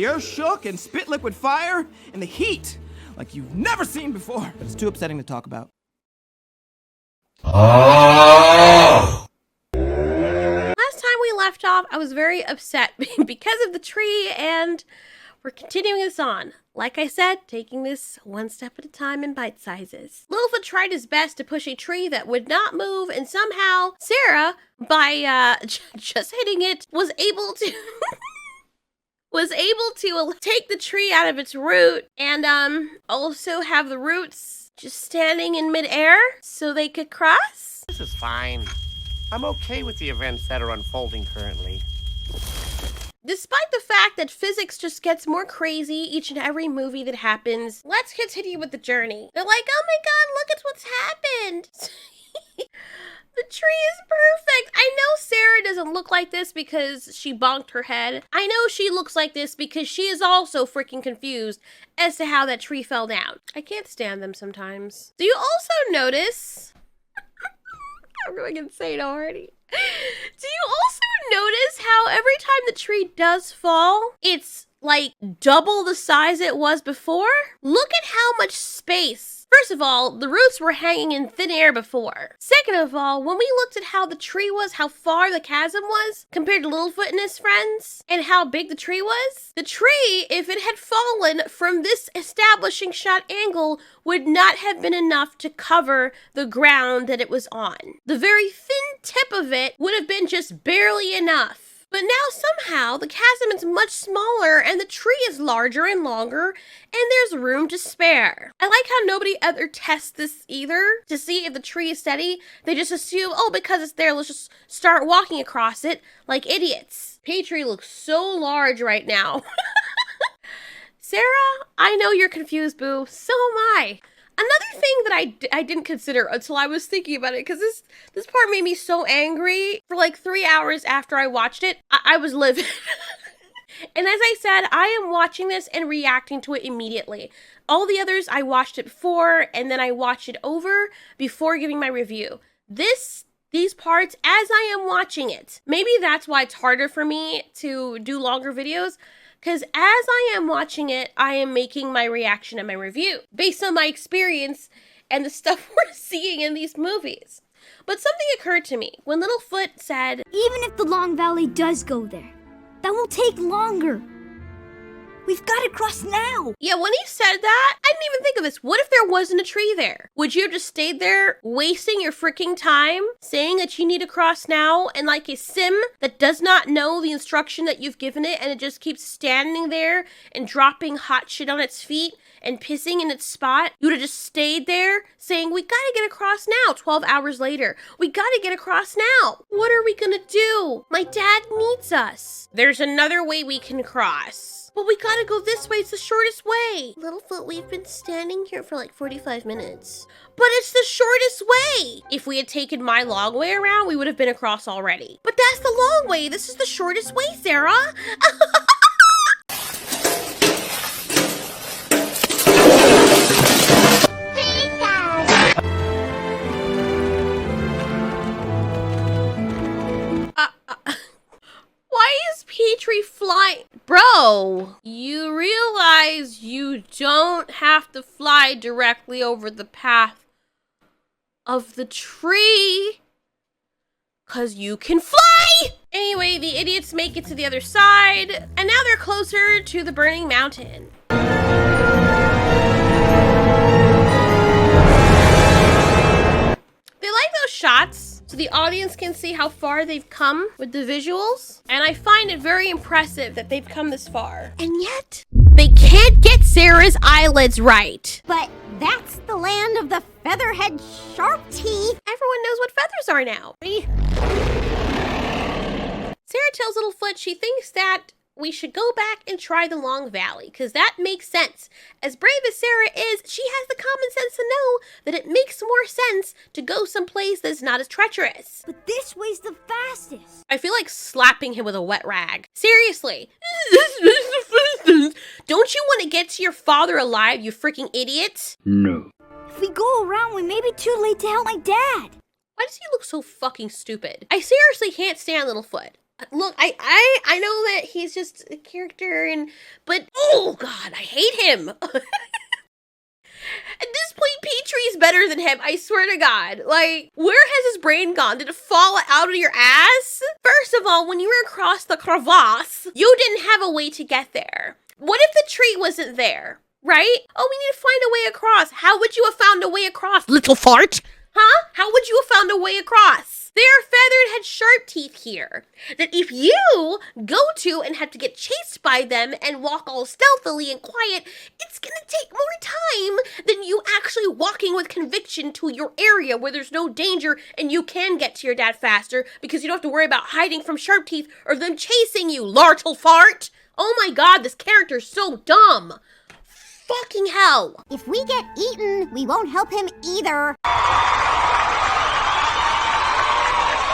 The earth shook and spit liquid fire and the heat like you've never seen before. But it's too upsetting to talk about. Last time we left off, I was very upset because of the tree, and we're continuing this on. Like I said, taking this one step at a time in bite sizes. Littlefoot tried his best to push a tree that would not move, and somehow Sarah, by just hitting it, was able to take the tree out of its root, and also have the roots just standing in midair so they could cross. This is fine. I'm okay with the events that are unfolding currently. Despite the fact that physics just gets more crazy each and every movie that happens, let's continue with the journey. They're like, oh my god, look at what's happened. The tree is perfect. I know Sarah doesn't look like this because she bonked her head. I know she looks like this because she is also freaking confused as to how that tree fell down. I can't stand them sometimes. Do you also notice... I'm going insane already. Do you also notice how every time the tree does fall, it's like double the size it was before? Look at how much space. First of all, the roots were hanging in thin air before. Second of all, when we looked at how the tree was, how far the chasm was compared to Littlefoot and his friends, and how big the tree was, the tree, if it had fallen from this establishing shot angle, would not have been enough to cover the ground that it was on. The very thin tip of it would have been just barely enough. But now somehow the chasm is much smaller and the tree is larger and longer, and there's room to spare. I like how nobody ever tests this either to see if the tree is steady. They just assume, oh, because it's there, let's just start walking across it like idiots. Petrie looks so large right now. Sarah, I know you're confused, boo. So am I. Another thing that I didn't consider until I was thinking about it, because this part made me so angry. For like 3 hours after I watched it, I was livid. And as I said, I am watching this and reacting to it immediately. All the others, I watched it before, and then I watched it over before giving my review. These parts, as I am watching it, maybe that's why it's harder for me to do longer videos, because as I am watching it, I am making my reaction and my review based on my experience and the stuff we're seeing in these movies. But something occurred to me when Littlefoot said, even if the Long Valley does go there, that will take longer. We've got to cross now. Yeah, when he said that, I didn't even think of this. What if there wasn't a tree there? Would you have just stayed there wasting your freaking time saying that you need to cross now, and like a sim that does not know the instruction that you've given it and it just keeps standing there and dropping hot shit on its feet and pissing in its spot? You would have just stayed there saying, we gotta get across now. 12 hours later, we gotta get across now. What are we gonna do? My dad needs us. There's another way we can cross. But we gotta go this way, it's the shortest way. Littlefoot, we've been standing here for like 45 minutes. But it's the shortest way. If we had taken my long way around, we would have been across already. But that's the long way. This is the shortest way, Sarah. Why is Petrie flying? Bro, you realize you don't have to fly directly over the path of the tree, 'cause you can fly! Anyway, the idiots make it to the other side, and now they're closer to the burning mountain. They like those shots so the audience can see how far they've come with the visuals, and I find it very impressive that they've come this far. And yet, they can't get Sarah's eyelids right. But that's the land of the featherhead sharp teeth. Everyone knows what feathers are now. Sarah tells Littlefoot she thinks that we should go back and try the Long Valley, because that makes sense. As brave as Sarah is, she has the common sense to know that it makes more sense to go someplace that's not as treacherous. But this way's the fastest. I feel like slapping him with a wet rag. Seriously. Don't you want to get to your father alive, you freaking idiot? No. If we go around, we may be too late to help my dad. Why does he look so fucking stupid? I seriously can't stand Littlefoot. Look, I know that he's just a character, but oh god, I hate him. At this point, Petrie's better than him, I swear to God. Like, where has his brain gone? Did it fall out of your ass? First of all, when you were across the crevasse, you didn't have a way to get there. What if the tree wasn't there, right? Oh, we need to find a way across. How would you have found a way across, Littlefoot? Huh? How would you have found a way across? There are feathered head sharp teeth here that if you go to and have to get chased by them and walk all stealthily and quiet, it's gonna take more time than you actually walking with conviction to your area where there's no danger and you can get to your dad faster because you don't have to worry about hiding from sharp teeth or them chasing you, Littlefoot. Oh my god, this character's so dumb. Fucking hell. If we get eaten, we won't help him either.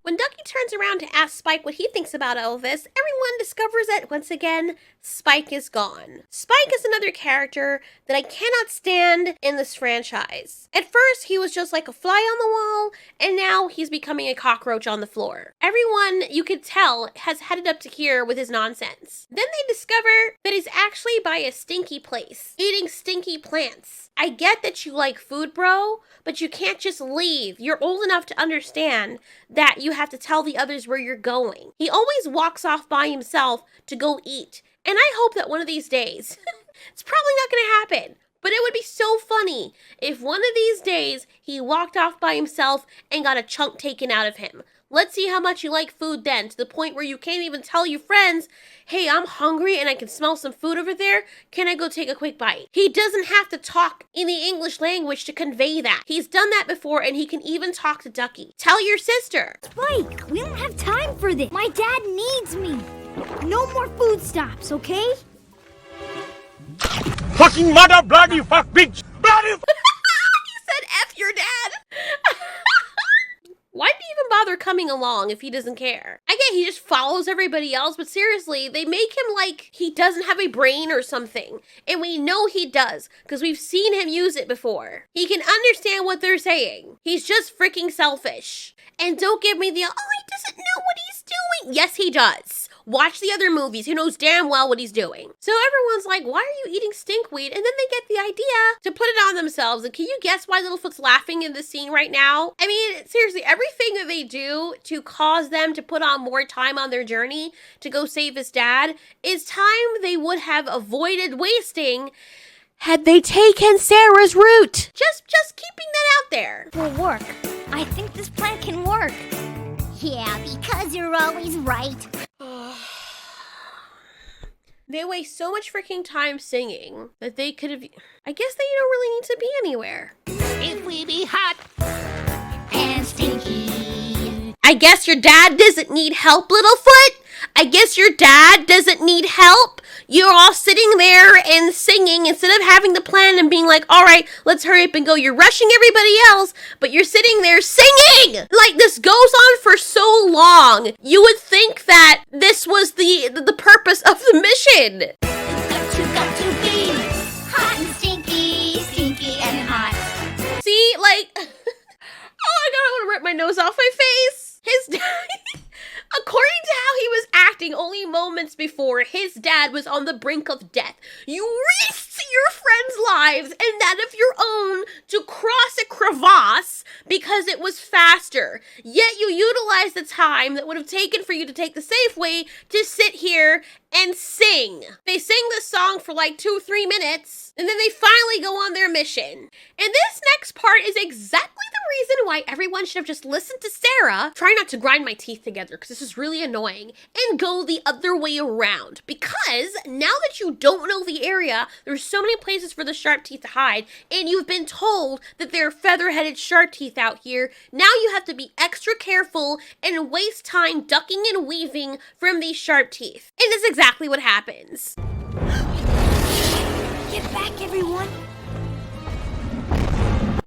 When Ducky turns around to ask Spike what he thinks about Elvis, everyone discovers that, once again, Spike is gone. Spike is another character that I cannot stand in this franchise. At first, he was just like a fly on the wall, and now he's becoming a cockroach on the floor. Everyone, you could tell, has headed up to here with his nonsense. Then they discover that he's actually by a stinky place, eating stinky plants. I get that you like food, bro, but you can't just leave. You're old enough to understand that you have to tell the others where you're going. He always walks off by himself to go eat. And I hope that one of these days, it's probably not going to happen, but it would be so funny if one of these days he walked off by himself and got a chunk taken out of him. Let's see how much you like food then, to the point where you can't even tell your friends, hey, I'm hungry and I can smell some food over there. Can I go take a quick bite? He doesn't have to talk in the English language to convey that. He's done that before, and he can even talk to Ducky. Tell your sister. Spike, we don't have time for this. My dad needs me. No more food stops, okay? Fucking mother bloody fuck bitch! Bloody He said F your dad. Why do you even bother coming along if he doesn't care? I get he just follows everybody else, but seriously, they make him like he doesn't have a brain or something. And we know he does, because we've seen him use it before. He can understand what they're saying. He's just freaking selfish. And don't give me the, oh, he doesn't know what he's doing. Yes, he does. Watch the other movies. He knows damn well what he's doing. So everyone's like, why are you eating stinkweed? And then they get the idea to put it on themselves. And can you guess why Littlefoot's laughing in this scene right now? I mean, seriously, everything that they do to cause them to put on more time on their journey to go save his dad is time they would have avoided wasting had they taken Sarah's route. Just keeping that out there. Will work. I think this plan can work. Yeah, because you're always right. They waste so much freaking time singing that they could have... I guess they don't really need to be anywhere. If we be hot and stinky. I guess your dad doesn't need help, Littlefoot? I guess your dad doesn't need help? You're all sitting there and singing instead of having the plan and being like, all right, let's hurry up and go. You're rushing everybody else, but you're sitting there singing! Like, this goes on for so long. You would think that this was the purpose of the mission. You got to be hot and stinky, stinky and hot. See, like, oh my god, I want to rip my nose off my face. His dad... According to how he was acting only moments before, his dad was on the brink of death. You risked your friends' lives and that of your own to cross a crevasse because it was faster. Yet you utilized the time that would have taken for you to take the safe way to sit here and sing. They sing this song for like 2-3 minutes, and then they finally go on their mission. And this next part is exactly the reason why everyone should have just listened to Sarah. Try not to grind my teeth together, because this is really annoying, and go the other way around. Because now that you don't know the area, there's so many places for the sharp teeth to hide, and you've been told that there are feather-headed sharp teeth out here. Now you have to be extra careful and waste time ducking and weaving from these sharp teeth. And that's exactly what happens. Get back, everyone.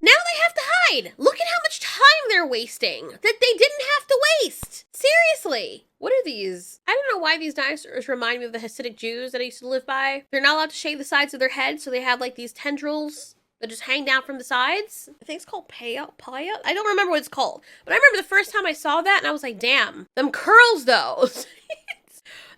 Now they have to hide. Look at how much time they're wasting that they didn't have to waste. Seriously. What are these? I don't know why these dinosaurs remind me of the Hasidic Jews that I used to live by. They're not allowed to shave the sides of their heads, so they have like these tendrils that just hang down from the sides. I think it's called paya. I don't remember what it's called, but I remember the first time I saw that and I was like, damn, them curls though.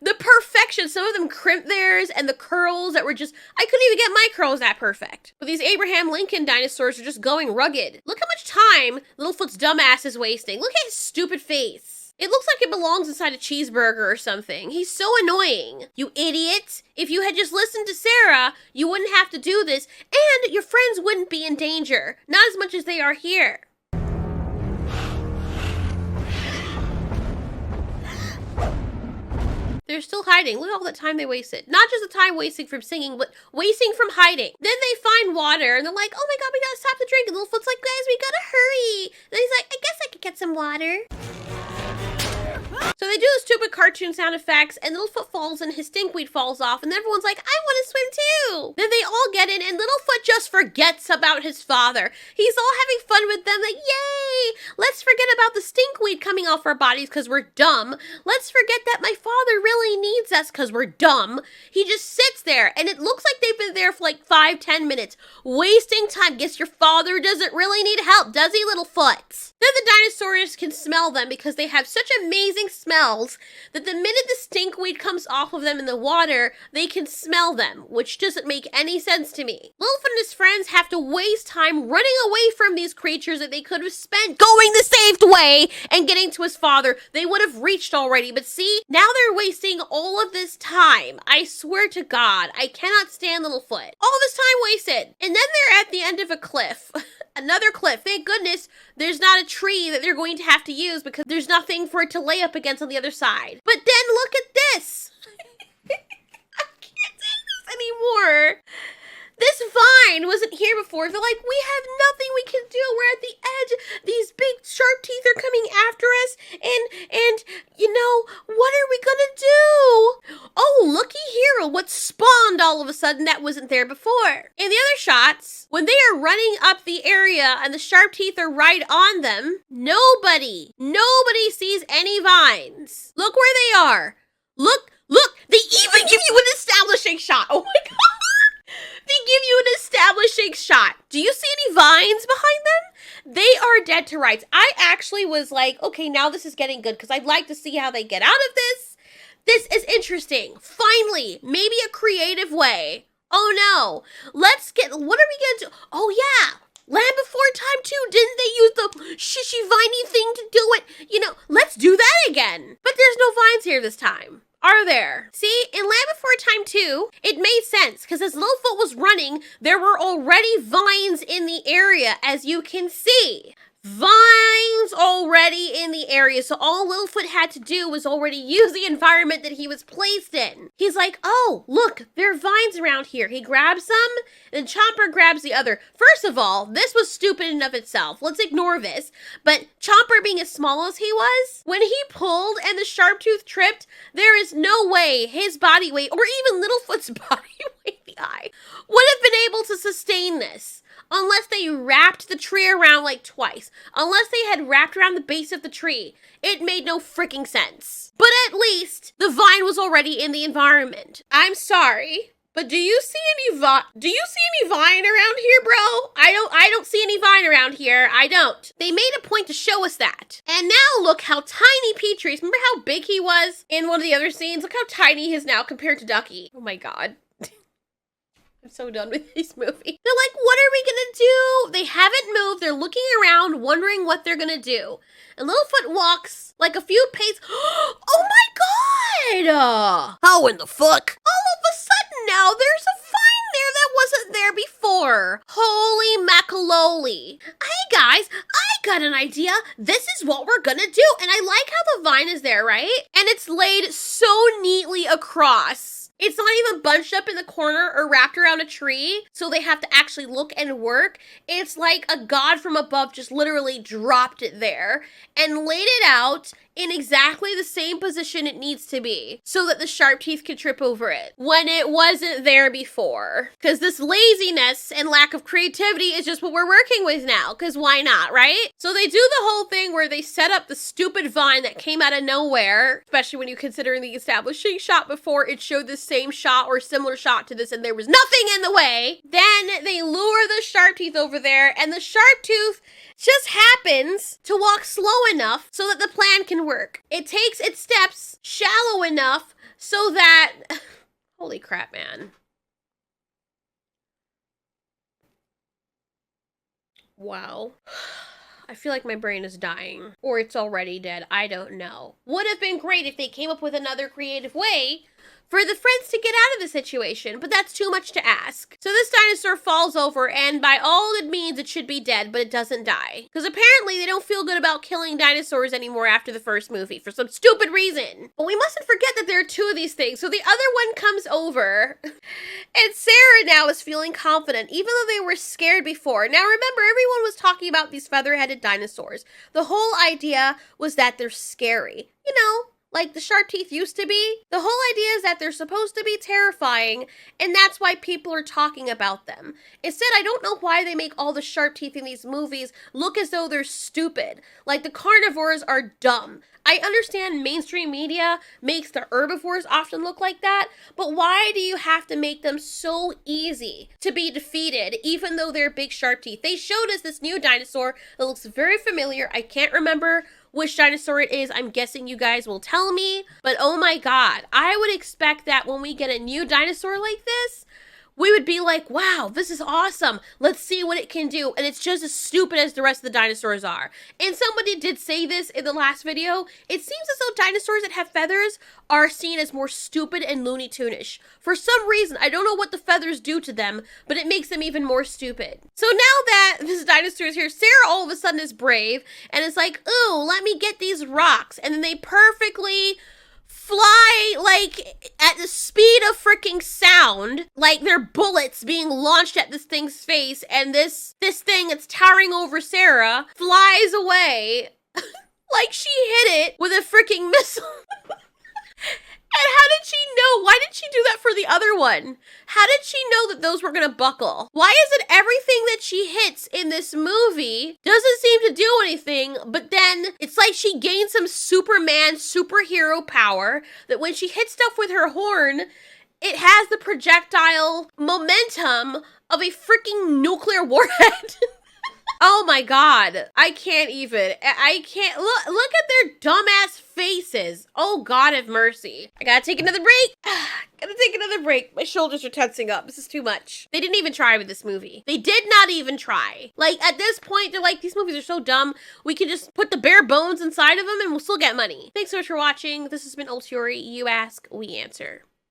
The perfection. Some of them crimped theirs, and the curls that were just, I couldn't even get my curls that perfect. But these Abraham Lincoln dinosaurs are just going rugged. Look how much time Littlefoot's dumbass is wasting. Look at his stupid face. It looks like it belongs inside a cheeseburger or something. He's so annoying. You idiot. If you had just listened to Sarah, you wouldn't have to do this, and your friends wouldn't be in danger. Not as much as they are here. They're still hiding. Look at all that time they wasted. Not just the time wasting from singing, but wasting from hiding. Then they find water, and they're like, oh my god, we gotta stop the drink. And Littlefoot's like, guys, we gotta hurry. Then he's like, I guess I could get some water. So they do the stupid cartoon sound effects, and Littlefoot falls, and his stinkweed falls off, and everyone's like, I want to swim too. Then they all get in, and Littlefoot just forgets about his father. He's all having fun with them, like, yay! Let's forget about the stinkweed coming off our bodies because we're dumb. Let's forget that my father really needs us because we're dumb. He just sits there, and it looks like they've been there for like 5-10 minutes, wasting time. Guess your father doesn't really need help, does he, Littlefoot? Then the dinosaurs can smell them because they have such amazing smells that the minute the stinkweed comes off of them in the water, they can smell them, which doesn't make any sense to me. Littlefoot and his friends have to waste time running away from these creatures that they could have spent going the saved way and getting to his father. They would have reached already, but see, now they're wasting all of this time. I swear to God, I cannot stand Littlefoot. All this time wasted. And then they're at the end of a cliff. Another cliff. Thank goodness there's not a tree that they're going to have to use because there's nothing for it to lay up against on the other side. But then look at this. I can't take this anymore. This vine wasn't here before. They're like, we have nothing we can do. We're at the edge. These big sharp teeth are coming after us. And you know, what are we gonna do? Oh, looky here. What spawned all of a sudden that wasn't there before. In the other shots, when they are running up the area and the sharp teeth are right on them, nobody sees any vines. Look where they are. Look, they even give you an establishing shot. Oh my God. They give you an establishing shot. Do you see any vines behind them? They are dead to rights. I actually was like, okay, now this is getting good because I'd like to see how they get out of this. This is interesting. Finally, maybe a creative way. Oh no. What are we gonna do? Oh yeah. Land Before Time 2, didn't they use the shishy viney thing to do it? You know, let's do that again. But there's no vines here this time. Are there? See, in Land Before Time 2, it made sense, because as Littlefoot was running, there were already vines in the area, as you can see. Vines already in the area, so all Littlefoot had to do was already use the environment that he was placed in. He's like, oh, look, there are vines around here. He grabs some, and Chomper grabs the other. First of all, this was stupid in of itself. Let's ignore this. But Chomper being as small as he was, when he pulled and the sharp tooth tripped, there is no way his body weight, or even Littlefoot's body weight, the eye, would have been able to sustain this. Unless they wrapped the tree around like twice. Unless they had wrapped around the base of the tree. It made no freaking sense. But at least the vine was already in the environment. I'm sorry, but do you see any vine around here, bro? I don't see any vine around here. I don't. They made a point to show us that. And now look how tiny Petrie is. Remember how big he was in one of the other scenes? Look how tiny he is now compared to Ducky. Oh my God. I'm so done with this movie. They're like, what are we gonna do? They haven't moved. They're looking around, wondering what they're gonna do. And Littlefoot walks like a few paces. Oh my God! How in the fuck? All of a sudden now, there's a vine there that wasn't there before. Holy macaroni. Hey guys, I got an idea. This is what we're gonna do. And I like how the vine is there, right? And it's laid so neatly across. It's not even bunched up in the corner or wrapped around a tree, so they have to actually look and work. It's like a god from above just literally dropped it there and laid it out in exactly the same position it needs to be so that the sharp teeth can trip over it when it wasn't there before. Because this laziness and lack of creativity is just what we're working with now, because why not, right? So they do the whole thing where they set up the stupid vine that came out of nowhere, especially when you consider in the establishing shot before it showed the same shot or similar shot to this and there was nothing in the way. Then they lure the sharp teeth over there and the sharp tooth just happens to walk slow enough so that the plan can work. It takes its steps shallow enough so that... Holy crap, man. Wow. I feel like my brain is dying. Or it's already dead. I don't know. Would have been great if they came up with another creative way for the friends to get out of the situation, but that's too much to ask. So this dinosaur falls over, and by all it means, it should be dead, but it doesn't die. Because apparently they don't feel good about killing dinosaurs anymore after the first movie, for some stupid reason. But we mustn't forget that there are two of these things. So the other one comes over, and Sarah now is feeling confident, even though they were scared before. Now remember, everyone was talking about these feather-headed dinosaurs. The whole idea was that they're scary. You know, like the sharp teeth used to be. The whole idea is that they're supposed to be terrifying, and that's why people are talking about them. Instead, I don't know why they make all the sharp teeth in these movies look as though they're stupid. Like the carnivores are dumb. I understand mainstream media makes the herbivores often look like that, but why do you have to make them so easy to be defeated, even though they're big sharp teeth? They showed us this new dinosaur that looks very familiar. I can't remember which dinosaur it is. I'm guessing you guys will tell me, but oh my god, I would expect that when we get a new dinosaur like this, we would be like, wow, this is awesome. Let's see what it can do. And it's just as stupid as the rest of the dinosaurs are. And somebody did say this in the last video. It seems as though dinosaurs that have feathers are seen as more stupid and Looney Tune-ish. For some reason, I don't know what the feathers do to them, but it makes them even more stupid. So now that this dinosaur is here, Sarah all of a sudden is brave and is like, ooh, let me get these rocks. And then they perfectly fly, like, at the speed of freaking sound, like they're bullets being launched at this thing's face, and this thing that's towering over Sarah flies away like she hit it with a freaking missile. And how did she know? Why did she do that for the other one? How did she know that those were gonna buckle? Why is it everything that she hits in this movie doesn't seem to do anything, but then it's like she gained some Superman superhero power that when she hits stuff with her horn, it has the projectile momentum of a freaking nuclear warhead. Oh my god. I can't even. I can't. Look at their dumbass faces. Oh god have mercy. I gotta take another break. Gotta take another break. My shoulders are tensing up. This is too much. They didn't even try with this movie. They did not even try. Like, at this point, they're like, these movies are so dumb. We can just put the bare bones inside of them and we'll still get money. Thanks so much for watching. This has been Ultiori. You ask, we answer.